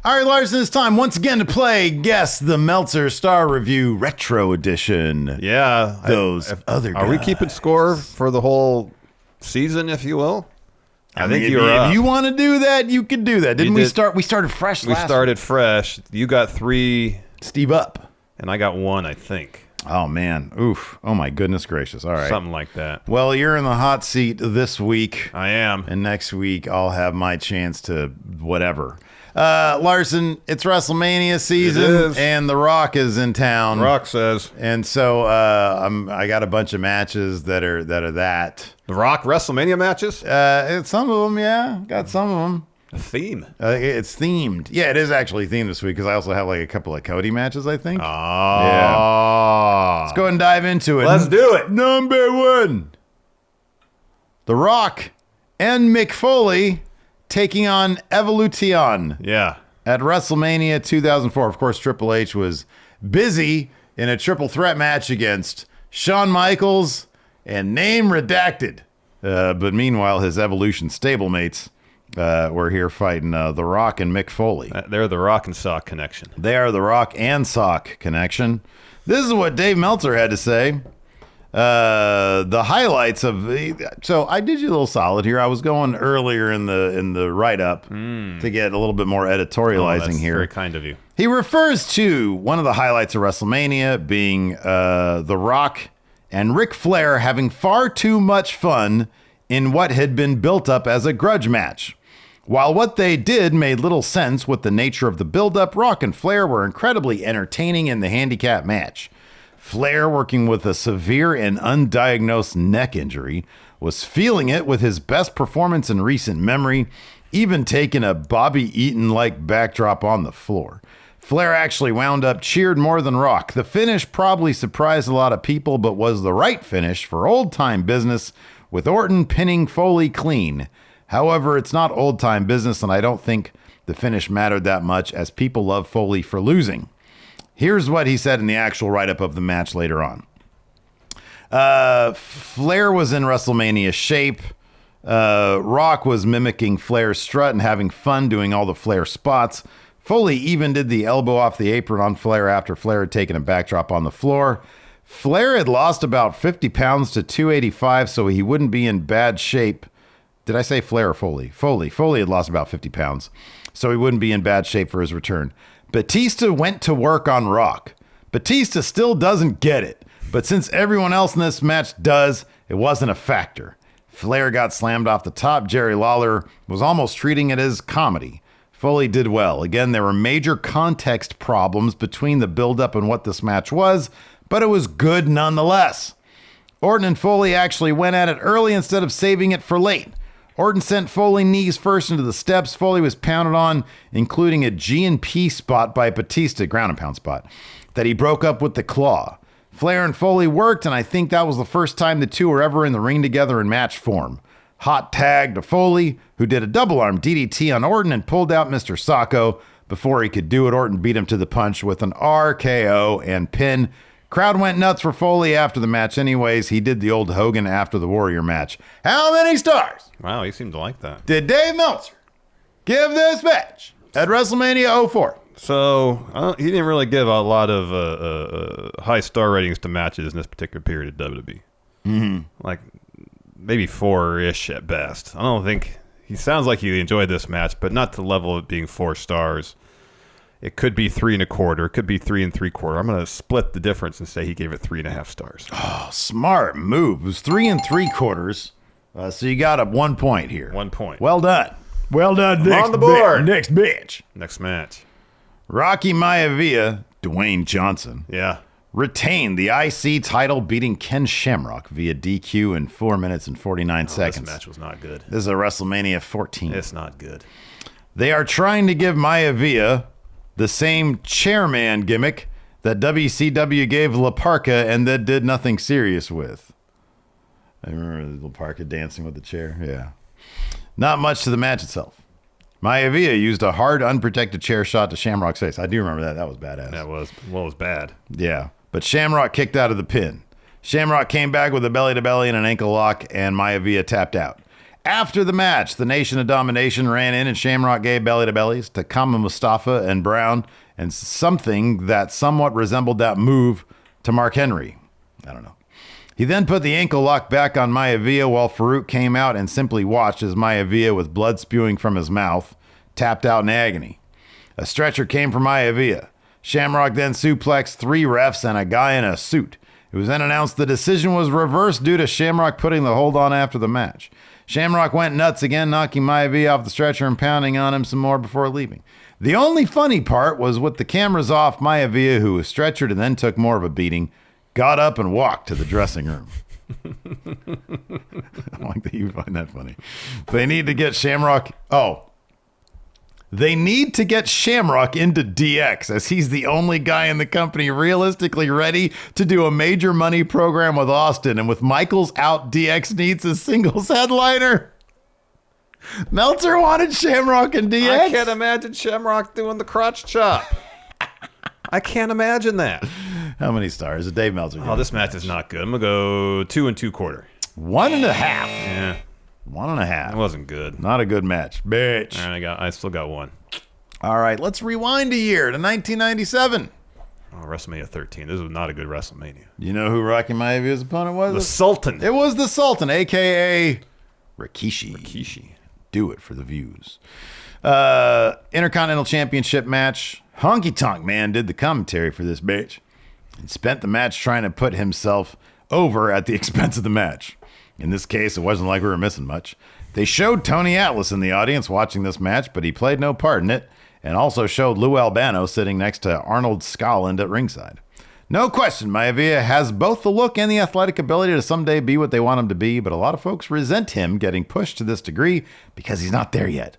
All right, Larson, it's time once again to play Guess the Meltzer Star Review Retro Edition. Yeah. Other guys. Are we keeping score for the whole season, if you will? I think if you want to do that, you could do that. We start? We started fresh last week. We started fresh. You got 3. Steve up. And I got 1, I think. Oh, man. Oof. Oh, my goodness gracious. All right. Something like that. Well, you're in the hot seat this week. I am. And next week, I'll have my chance to whatever. Larson, it's WrestleMania season, and The Rock is in town. Rock says. And so I got a bunch of matches that are that. The Rock WrestleMania matches? Some of them, yeah. Got some of them. A theme. It's themed. Yeah, it is actually themed this week because I also have like a couple of Cody matches, I think. Oh. Yeah. Let's go ahead and dive into it. Let's do it. Number 1. The Rock and Mick Foley taking on Evolution. Yeah. At WrestleMania 2004. Of course, Triple H was busy in a triple threat match against Shawn Michaels and name redacted. But meanwhile, his Evolution stablemates were here fighting The Rock and Mick Foley. They're the Rock and Sock connection. They are the Rock and Sock connection. This is what Dave Meltzer had to say. The highlights of so I did you a little solid here. I was going earlier in the write-up to get a little bit more editorializing that's here. Very kind of you. He refers to one of the highlights of WrestleMania being The Rock and Ric Flair having far too much fun in what had been built up as a grudge match. While what they did made little sense with the nature of the build-up, Rock and Flair were incredibly entertaining in the handicap match. Flair, working with a severe and undiagnosed neck injury, was feeling it with his best performance in recent memory, even taking a Bobby Eaton-like backdrop on the floor. Flair actually wound up cheered more than Rock. The finish probably surprised a lot of people, but was the right finish for old-time business, with Orton pinning Foley clean. However, it's not old-time business, and I don't think the finish mattered that much, as people love Foley for losing. Here's what he said in the actual write-up of the match later on. Flair was in WrestleMania shape. Rock was mimicking Flair's strut and having fun doing all the Flair spots. Foley even did the elbow off the apron on Flair after Flair had taken a backdrop on the floor. Flair had lost about 50 pounds to 285, so he wouldn't be in bad shape. Did I say Flair or Foley? Foley. Foley had lost about 50 pounds, so he wouldn't be in bad shape for his return. Batista went to work on Rock. Batista still doesn't get it, but since everyone else in this match does, it wasn't a factor. Flair got slammed off the top. Jerry Lawler was almost treating it as comedy. Foley did well. Again, there were major context problems between the build-up and what this match was, but it was good nonetheless. Orton and Foley actually went at it early instead of saving it for late. Orton sent Foley knees first into the steps. Foley was pounded on, including a G&P spot by Batista, ground and pound spot, that he broke up with the claw. Flair and Foley worked, and I think that was the first time the two were ever in the ring together in match form. Hot tag to Foley, who did a double arm DDT on Orton and pulled out Mr. Sacco. Before he could do it, Orton beat him to the punch with an RKO and pin. Crowd went nuts for Foley after the match anyways. He did the old Hogan after the Warrior match. How many stars? Wow, he seemed to like that. Did Dave Meltzer give this match at WrestleMania 04? So, he didn't really give a lot of high star ratings to matches in this particular period of WWE. Mm-hmm. Like, maybe 4-ish at best. I don't think... He sounds like he enjoyed this match, but not to the level of being 4 stars. It could be 3 1/4. It could be 3 3/4. I'm going to split the difference and say he gave it 3.5 stars. Oh, smart move. It was 3 3/4. So you got up 1 point here. 1 point. Well done. Well done. On the board. Next bitch. Next match. Rocky Maivia, Dwayne Johnson, Yeah. retained the IC title, beating Ken Shamrock via DQ in 4 minutes and 49 seconds. This match was not good. This is a WrestleMania 14. It's not good. They are trying to give Maivia the same chairman gimmick that WCW gave La Parka and that did nothing serious with. I remember La Parka dancing with the chair. Yeah. Not much to the match itself. Maivia used a hard, unprotected chair shot to Shamrock's face. I do remember that. That was badass. That was, well, it was bad. Yeah. But Shamrock kicked out of the pin. Shamrock came back with a belly-to-belly and an ankle lock, and Maivia tapped out. After the match, the Nation of Domination ran in and Shamrock gave belly-to-bellies to Kama Mustafa and Brown and something that somewhat resembled that move to Mark Henry. I don't know. He then put the ankle lock back on Maivia while Farouk came out and simply watched as Maivia, with blood spewing from his mouth, tapped out in agony. A stretcher came for Maivia. Shamrock then suplexed 3 refs and a guy in a suit. It was then announced the decision was reversed due to Shamrock putting the hold on after the match. Shamrock went nuts again, knocking Maivia off the stretcher and pounding on him some more before leaving. The only funny part was with the cameras off, Maivia, who was stretchered and then took more of a beating, got up and walked to the dressing room. I like that you find that funny. They need to get Shamrock. They need to get Shamrock into DX, as he's the only guy in the company realistically ready to do a major money program with Austin. And with Michaels out, DX needs a singles headliner. Meltzer wanted Shamrock in DX. I can't imagine Shamrock doing the crotch chop. I can't imagine that. How many stars? Dave Meltzer. Oh, this match is not good. I'm going to go 2 2/4. 1.5. Yeah. 1.5. It wasn't good. Not a good match. Bitch. All right, I still got 1. All right, let's rewind a year to 1997. Oh, WrestleMania 13. This was not a good WrestleMania. You know who Rocky Maivia's opponent was? The Sultan. It was the Sultan, a.k.a. Rikishi. Rikishi. Do it for the views. Intercontinental Championship match. Honky Tonk Man did the commentary for this bitch and spent the match trying to put himself over at the expense of the match. In this case, it wasn't like we were missing much. They showed Tony Atlas in the audience watching this match, but he played no part in it, and also showed Lou Albano sitting next to Arnold Scotland at ringside. No question, Maivia has both the look and the athletic ability to someday be what they want him to be, but a lot of folks resent him getting pushed to this degree because he's not there yet.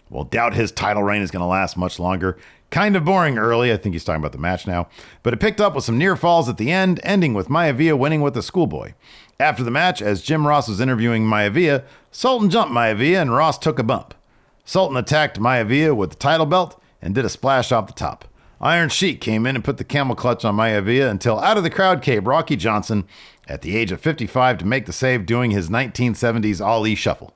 Well, doubt his title reign is going to last much longer. Kind of boring early. I think he's talking about the match now. But it picked up with some near falls at the end, ending with Maivia winning with a schoolboy. After the match, as Jim Ross was interviewing Maivia, Sultan jumped Maivia and Ross took a bump. Sultan attacked Maivia with the title belt and did a splash off the top. Iron Sheik came in and put the camel clutch on Maivia until out of the crowd came Rocky Johnson at the age of 55 to make the save, doing his 1970s Ali shuffle.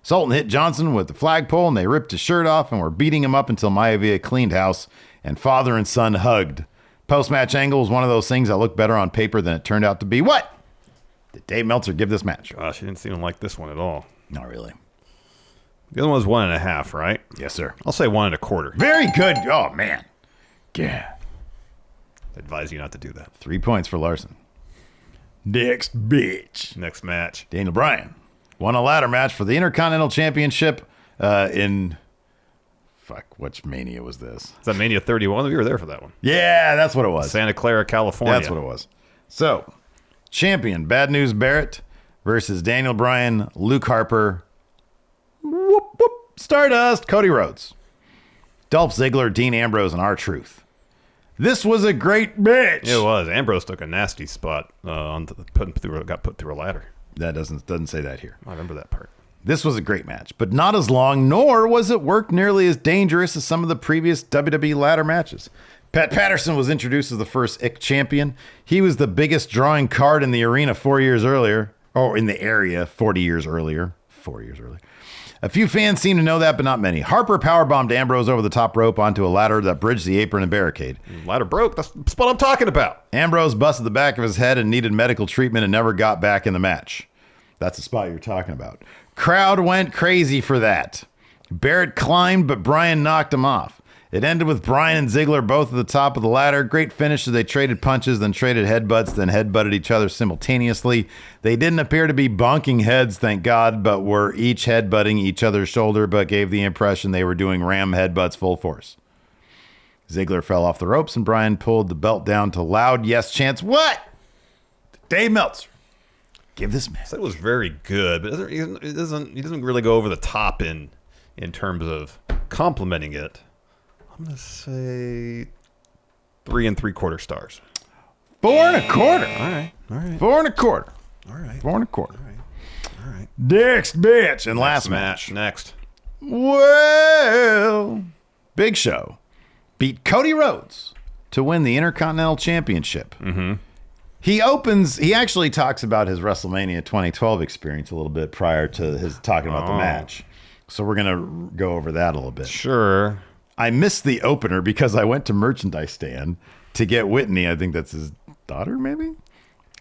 Sultan hit Johnson with the flagpole and they ripped his shirt off and were beating him up until Maivia cleaned house and father and son hugged. Post-match angle was one of those things that looked better on paper than it turned out to be. What did Dave Meltzer give this match? Gosh, he didn't seem to like this one at all. Not really. The other one was 1.5, right? Yes, sir. I'll say 1 1/4. Very good. Oh, man. Yeah. I advise you not to do that. 3 points for Larson. Next bitch. Next match. Daniel Bryan won a ladder match for the Intercontinental Championship in... Fuck, which Mania was this? Is that Mania 31? We were there for that one. Yeah, that's what it was. Santa Clara, California. That's what it was. So, champion Bad News Barrett versus Daniel Bryan, Luke Harper, whoop, whoop, Stardust, Cody Rhodes, Dolph Ziggler, Dean Ambrose, and R-Truth. This was a great match. It was. Ambrose took a nasty spot got put through a ladder. That doesn't say that here. I remember that part. This was a great match, but not as long, nor was it worked nearly as dangerous as some of the previous WWE ladder matches. Pat Patterson was introduced as the first IC champion. He was the biggest drawing card in the arena 4 years earlier, or in the area 40 years earlier. 4 years earlier. A few fans seem to know that, but not many. Harper powerbombed Ambrose over the top rope onto a ladder that bridged the apron and barricade. Ladder broke. That's what I'm talking about. Ambrose busted the back of his head and needed medical treatment and never got back in the match. That's the spot you're talking about. Crowd went crazy for that. Barrett climbed, but Bryan knocked him off. It ended with Bryan and Ziggler both at the top of the ladder. Great finish as they traded punches, then traded headbutts, then headbutted each other simultaneously. They didn't appear to be bonking heads, thank God, but were each headbutting each other's shoulder, but gave the impression they were doing ram headbutts full force. Ziggler fell off the ropes, and Bryan pulled the belt down to loud yes chants. What? Dave Meltzer. Give this match. It was very good, but he doesn't really go over the top in terms of complimenting it. I'm going to say 3 3/4 stars. 4 1/4. All right. 4 1/4. All right. 4 1/4. All right. Next bitch and last match. Next. Well, Big Show beat Cody Rhodes to win the Intercontinental Championship. Mm-hmm. He actually talks about his WrestleMania 2012 experience a little bit prior to his talking about the match. So we're going to go over that a little bit. Sure. I missed the opener because I went to merchandise stand to get Whitney, I think that's his daughter maybe,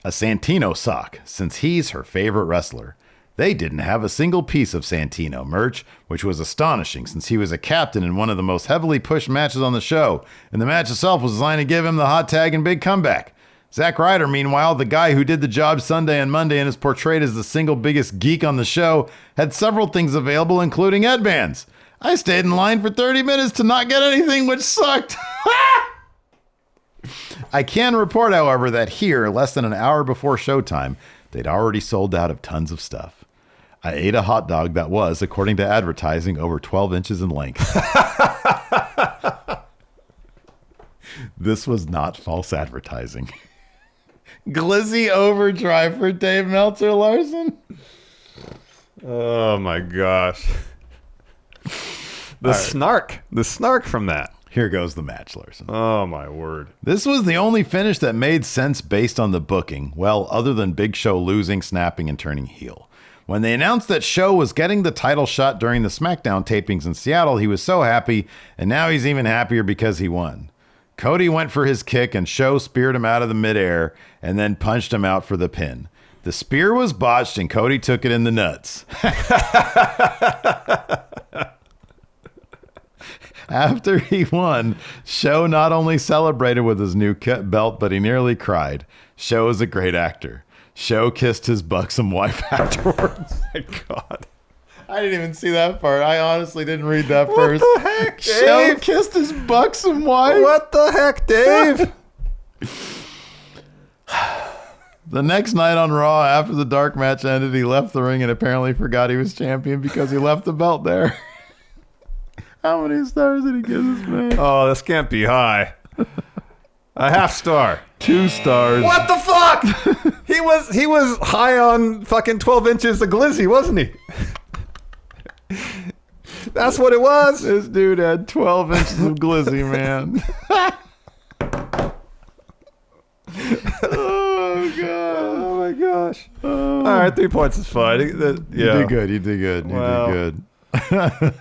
a Santino sock since he's her favorite wrestler. They didn't have a single piece of Santino merch, which was astonishing since he was a captain in one of the most heavily pushed matches on the show, and the match itself was designed to give him the hot tag and big comeback. Zack Ryder, meanwhile, the guy who did the job Sunday and Monday and is portrayed as the single biggest geek on the show, had several things available, including headbands. I stayed in line for 30 minutes to not get anything, which sucked. I can report, however, that here, less than an hour before showtime, they'd already sold out of tons of stuff. I ate a hot dog that was, according to advertising, over 12 inches in length. This was not false advertising. Glizzy overdrive for Dave Meltzer Larson. Oh my gosh. The snark from that. Here goes the match, Larson. Oh my word. This was the only finish that made sense based on the booking. Well, other than Big Show losing, snapping, and turning heel. When they announced that Show was getting the title shot during the SmackDown tapings in Seattle, he was so happy, and now he's even happier because he won. Cody went for his kick, and Show speared him out of the midair and then punched him out for the pin. The spear was botched, and Cody took it in the nuts. After he won, Show not only celebrated with his new belt, but he nearly cried. Show is a great actor. Show kissed his buxom wife afterwards. My God. I didn't even see that part. I honestly didn't read that first. What the heck, Dave? Show kissed his buxom wife? What the heck, Dave? The next night on Raw, after the dark match ended, he left the ring and apparently forgot he was champion because he left the belt there. How many stars did he give this man? Oh, this can't be high. A half star. 2 stars. What the fuck? He was high on fucking 12 inches of glizzy, wasn't he? That's what it was. This dude had 12 inches of glizzy, man. Oh, God. Oh, my gosh. All right, 3 points is fine. You did good. You did good. Wow. You did good.